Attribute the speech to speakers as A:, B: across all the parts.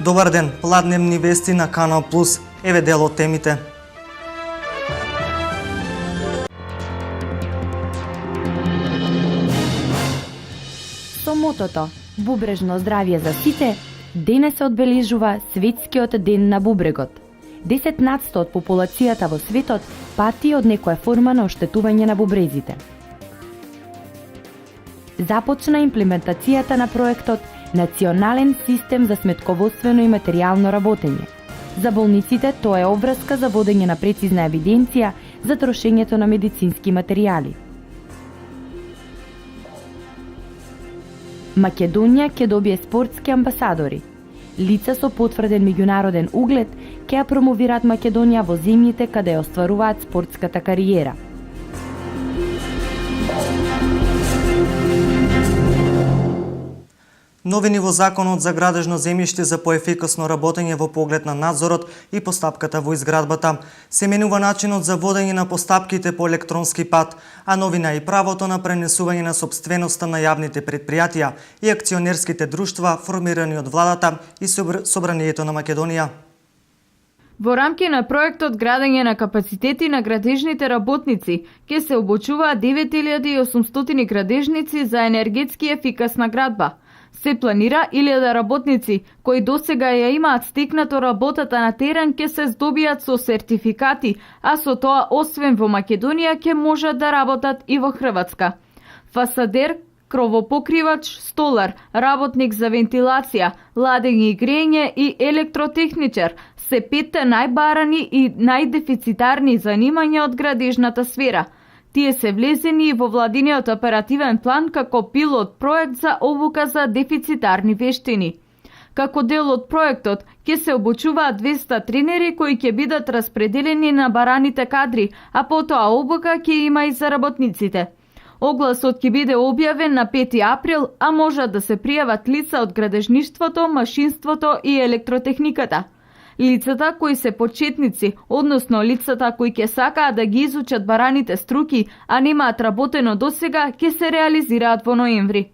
A: Добар ден, пладневни вести на Канал Плюс. Еве дел од темите.
B: Со мотото Бубрежно здравје за сите, денес се одбележува Светскиот ден на бубрегот. 10% од популацијата во светот пати од некоја форма на оштетување на бубрезите. Започна имплементацијата на проектот Национален систем за сметководствено и материјално работење. За болниците тоа е обврска за водење на прецизна евиденција за трошењето на медицински материјали. Македонија ќе добие спортски амбасадори. Лица со потврден меѓународен углед ќе ја промовираат Македонија во земјите каде ја остваруваат спортската кариера.
A: Новини во Законот за градежно земјиште за поефикасно работење во поглед на надзорот и постапката во изградбата. Се менува начинот за водење на постапките по електронски пат, а новина и правото на пренесување на сопственоста на јавните предпријатија и акционерските друштва формирани од владата и Собранието на Македонија.
C: Во рамки на проектот градење на капацитети на градежните работници ќе се обучуваат 9800 градежници за енергетски ефикасна градба. Се планира 1000 работници кои досега ја имаат стекнато работата на терен ќе се здобијат со сертификати, а со тоа освен во Македонија ќе можат да работат и во Хрватска. Фасадер, кровопокривач, столар, работник за вентилација, ладење и грење и електротехничар се 5 најбарани и најдефицитарни занимања од градежната сфера. Тие се влезени и во владиниот оперативен план како пилот проект за обука за дефицитарни вештини. Како дел од проектот ќе се обучуваат 200 тренери кои ќе бидат распределени на бараните кадри, а потоа обука ќе има и за работниците. Огласот ќе биде објавен на 5 април, а можат да се пријават лица од градежништвото, машинството и електротехниката. Лицата кои се почетници, односно лицата кои ќе сакаат да ги изучат бараните струки, а немаат работено досега, ќе се реализираат во ноември.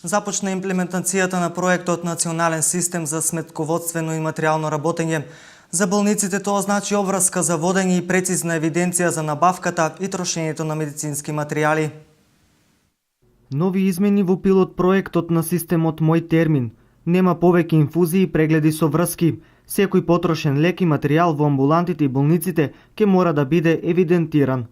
A: Започна имплементацијата на проектот Национален систем за сметководствено и материјално работење. За болниците тоа значи обврска за водење и прецизна евиденција за набавката и трошењето на медицински материјали.
D: Нови измени во пилот проектот на системот Мој термин. Нема повеќе инфузии и прегледи со врски. Секој потрошен лек и материјал во амбулантите и болниците ќе мора да биде евидентиран.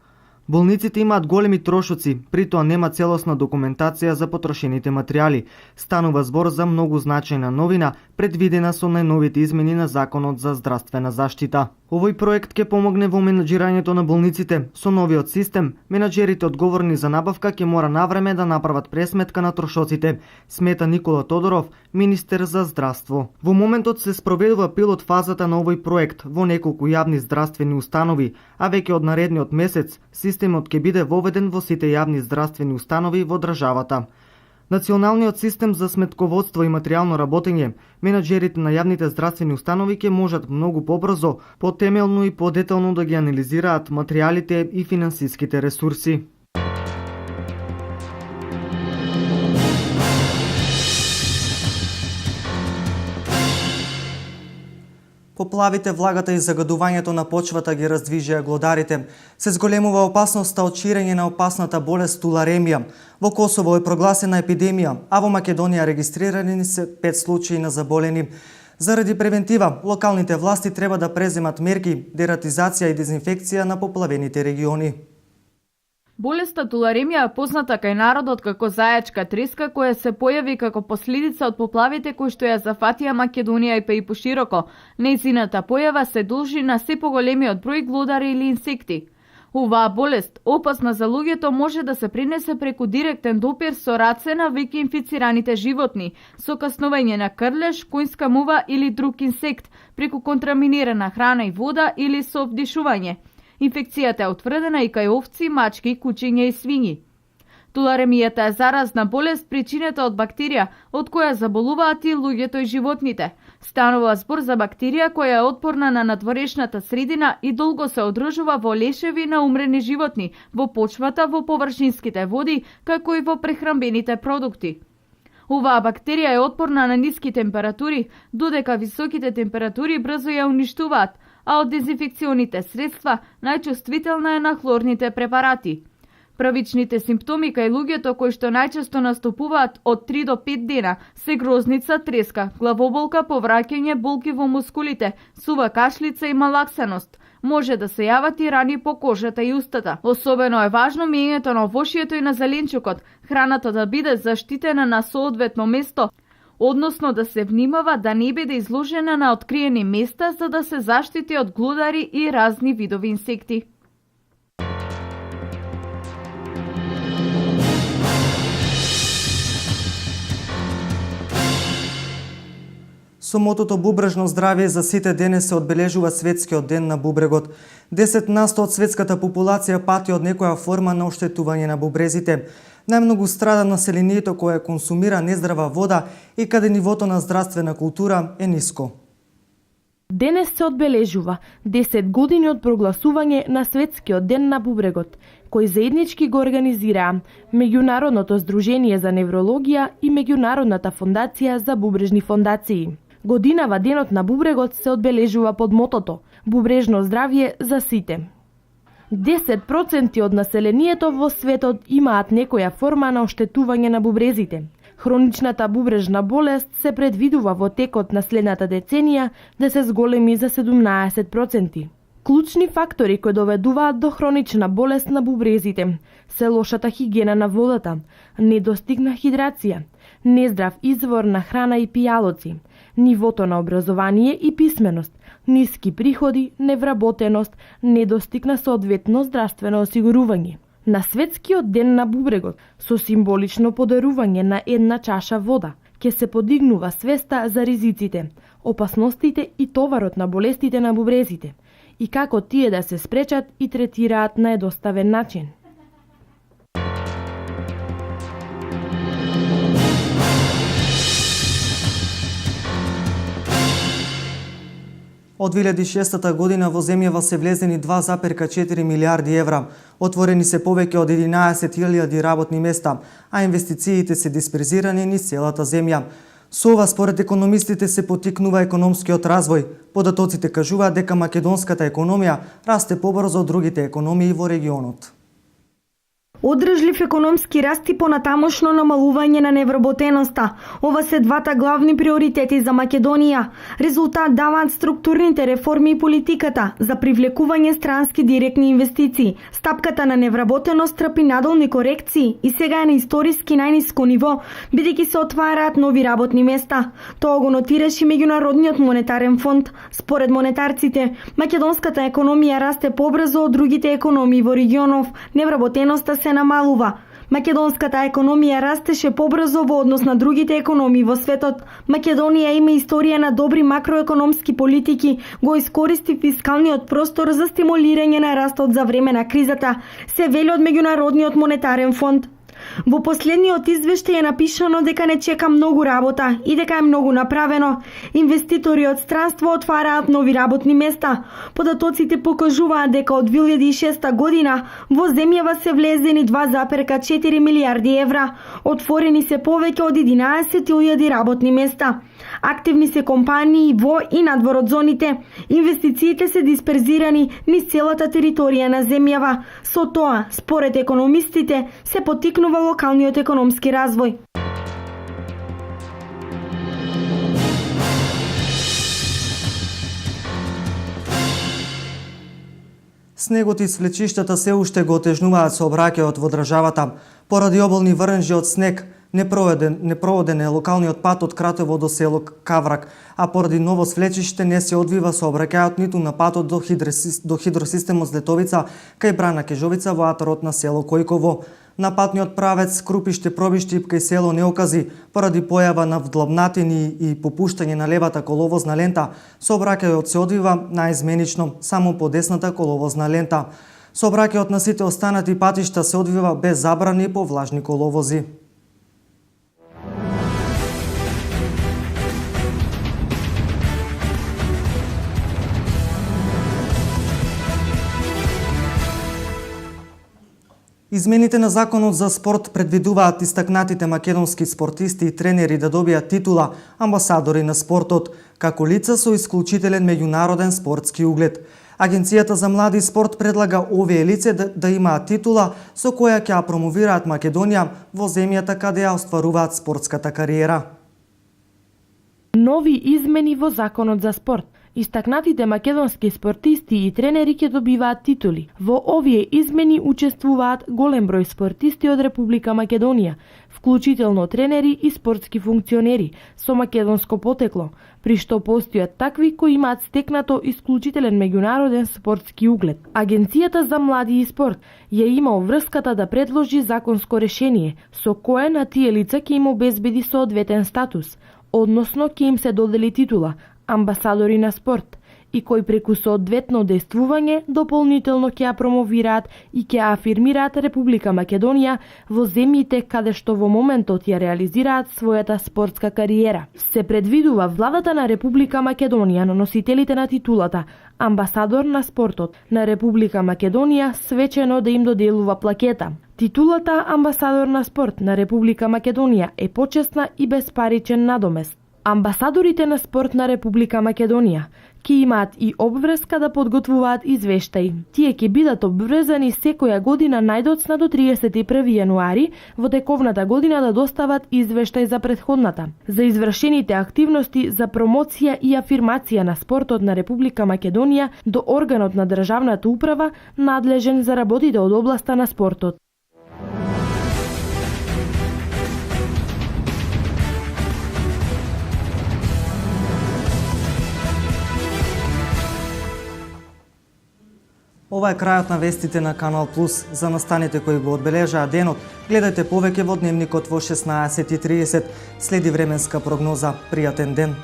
D: Болниците имаат големи трошоци, при тоа нема целосна документација за потрошените материјали. Станува збор за многу значајна новина, предвидена со најновите измени на Законот за здравствена заштита. Овој проект ќе помогне во менаџирањето на болниците. Со новиот систем, менаџерите одговорни за набавка ќе мора навреме да направат пресметка на трошоците, смета Никола Тодоров, министер за здравство. Во моментот се спроведува пилот фазата на овој проект во неколку јавни здравствени установи, а веќе од наредниот месец системот ќе биде воведен во сите јавни здравствени установи во државата. Националниот систем за сметководство и материјално работење, менаџерите на јавните здравствени установи ќе можат многу побрзо, потемелно и подетално да ги анализираат материјалите и финансиските ресурси.
A: Поплавите, влагата и загадувањето на почвата ги раздвижија глодарите. Се зголемува опасноста од ширење на опасната болест туларемија. Во Косово е прогласена епидемија, а во Македонија регистрирани се 5 случаи на заболени. Заради превентива, локалните власти треба да преземат мерки, дератизација и дезинфекција на поплавените региони.
C: Болеста туларемија е позната кај народот како зајачка треска која се појави како последица од поплавите кои што ја зафатија Македонија и па и пошироко. Нејзината појава се должи на се поголемиот број глодари или инсекти. Оваа болест, опасна за луѓето, може да се пренесе преку директен допир со раце на веќе инфицираните животни, со каснување на крлеш, коњска мува или друг инсект, преку контраминирана храна и вода или со вдишување. Инфекцијата е утврдена и кај овци, мачки, кучиња и свињи. Туларемијата е заразна болест причинета од бактерија, од која заболуваат и луѓето и животните. Станува збор за бактерија која е отпорна на надворешната средина и долго се одржува во лешеви на умрени животни, во почвата, во површинските води, како и во прехранбените продукти. Оваа бактерија е отпорна на ниски температури, додека високите температури брзо ја уништуваат, а од дезинфекционите средства најчувствителна е на хлорните препарати. Првичните симптоми кај луѓето кои што најчесто настапуваат од 3 до 5 дена се грозница, треска, главоболка, повраќање, болки во мускулите, сува кашлица и малаксаност. Може да се јават и рани по кожата и устата. Особено е важно мењето на овошјето и на зеленчукот, храната да биде заштитена на соодветно место, односно да се внимава да не биде изложена на откриени места за да се заштити од глудари и разни видови инсекти.
A: Со мотото Бубрежно здравје за сите денес се одбележува светскиот ден на бубрегот. 10% од светската популација пати од некоја форма на оштетување на бубрезите. Најмногу страда населението кое консумира нездрава вода и каде нивото на здравствена култура е ниско.
E: Денес се одбележува 10 години од прогласување на светскиот ден на бубрегот, кој заеднички го организираа Меѓународното здружение за неврологија и Меѓународната фондација за бубрежни фондации. Годинава денот на бубрегот се одбележува под мотото Бубрежно здравје за сите. 10% од населението во светот имаат некоја форма на оштетување на бубрезите. Хроничната бубрежна болест се предвидува во текот на следната деценија да се зголеми за 17%. Клучни фактори кои доведуваат до хронична болест на бубрезите се лошата хигиена на водата, недостигна хидрација, нездрав извор на храна и пијалоци, нивото на образование и писменост, ниски приходи, невработеност, недостиг на соодветно здравствено осигурување. На светскиот ден на бубрегот, со символично подарување на една чаша вода, ќе се подигнува свеста за ризиците, опасностите и товарот на болестите на бубрезите, и како тие да се спречат и третираат на едноставен начин.
A: Од 2006 година во земјава се влезени 2,4 милиарди евра. Отворени се повеќе од 11.000 работни места, а инвестициите се дисперзирани низ целата земја. Со ова, според економистите, се поттикнува економскиот развој. Податоците кажуваат дека македонската економија расте побрзо од другите економии во регионот.
F: Одржлив економски раст и понатамошно намалување на невработеноста. Ова се двата главни приоритети за Македонија. Резултат даваат структурните реформи и политиката за привлекување странски директни инвестиции. Стапката на невработеност трпи надолни корекции и сега е на историски најниско ниво, бидејќи се отвараат нови работни места. Тоа го нотираше Меѓународниот монетарен фонд. Според монетарците, македонската економија расте побрзо од другите економии во регионов. Невработеноста се намалува. Македонската економија растеше побрзо во однос на другите економии во светот. Македонија има историја на добри макроекономски политики, го искористи фискалниот простор за стимулирање на растот за време на кризата, се вели од Меѓународниот монетарен фонд. Во последниот извештај е напишано дека не чека многу работа и дека е многу направено. Инвеститори од странство отвараат нови работни места. Податоците покажуваат дека од 2006 година во земјава се влезени 2,4 милиарди евра. Отворени се повеќе од 11.000 работни места. Активни се компании во и надвор од зоните. Инвестициите се дисперзирани низ целата територија на земјава. Со тоа, според економистите, се поттикнува локалниот економски развој.
A: Снегот и свлечиштата се уште го отежнуваат сообраќајот во државата. Поради оболни врнжи од снег, непроводен е локалниот пат од Кратово до село Каврак, а поради ново свлечиште не се одвива сообраќајот ниту на патот до хидросистемот Злетовица кај Брана Кежовица во атарот на село Којково. На патниот правец Крупиште-Пробишти кај село Неокази, поради појава на вдлабнатини и попуштање на левата коловозна лента, сообраќајот се одвива наизменично само по десната коловозна лента. Сообраќајот на сите останати патишта се одвива без забрани по влажни коловози. Измените на Законот за спорт предвидуваат истакнатите македонски спортисти и тренери да добијат титула амбасадори на спортот, како лица со исклучителен меѓународен спортски углед. Агенцијата за млади спорт предлага овие лице да имаат титула со која ќе ја промовираат Македонија во земјата каде ја остваруваат спортската кариера.
E: Нови измени во Законот за спорт. Истакнатите македонски спортисти и тренери ќе добиваат титули. Во овие измени учествуваат голем број спортисти од Република Македонија, вклучително тренери и спортски функционери со македонско потекло, при што постојат такви кои имаат стекнато исклучителен меѓународен спортски углед. Агенцијата за млади и спорт ја има врската да предложи законско решение со кое на тие лица ќе им обезбеди соодветен статус, односно ќе им се додели титула амбасадори на спорт, и кои преку соодветно действување дополнително ќе ја промовираат и ќе ја афирмираат Република Македонија во земјите каде што во моментот ја реализираат својата спортска кариера. Се предвидува владата на Република Македонија на носителите на титулата амбасадор на спортот на Република Македонија свечено да им доделува плакета. Титулата амбасадор на спорт на Република Македонија е почесна и безпаричен надомест. Амбасадорите на спорт на Република Македонија ќе имаат и обврска да подготвуваат извештаи. Тие ќе бидат обврзани секоја година најдоцна до 31 јануари во тековната година да достават извештај за претходната, за извршените активности за промоција и афирмација на спортот на Република Македонија до органот на државната управа надлежен за работите од областа на спортот.
A: Ова е крајот на вестите на Канал Плюс. За настаните кои го одбележаа денот, гледајте повеќе во Дневникот во 16:30. Следи временска прогноза. Пријатен ден!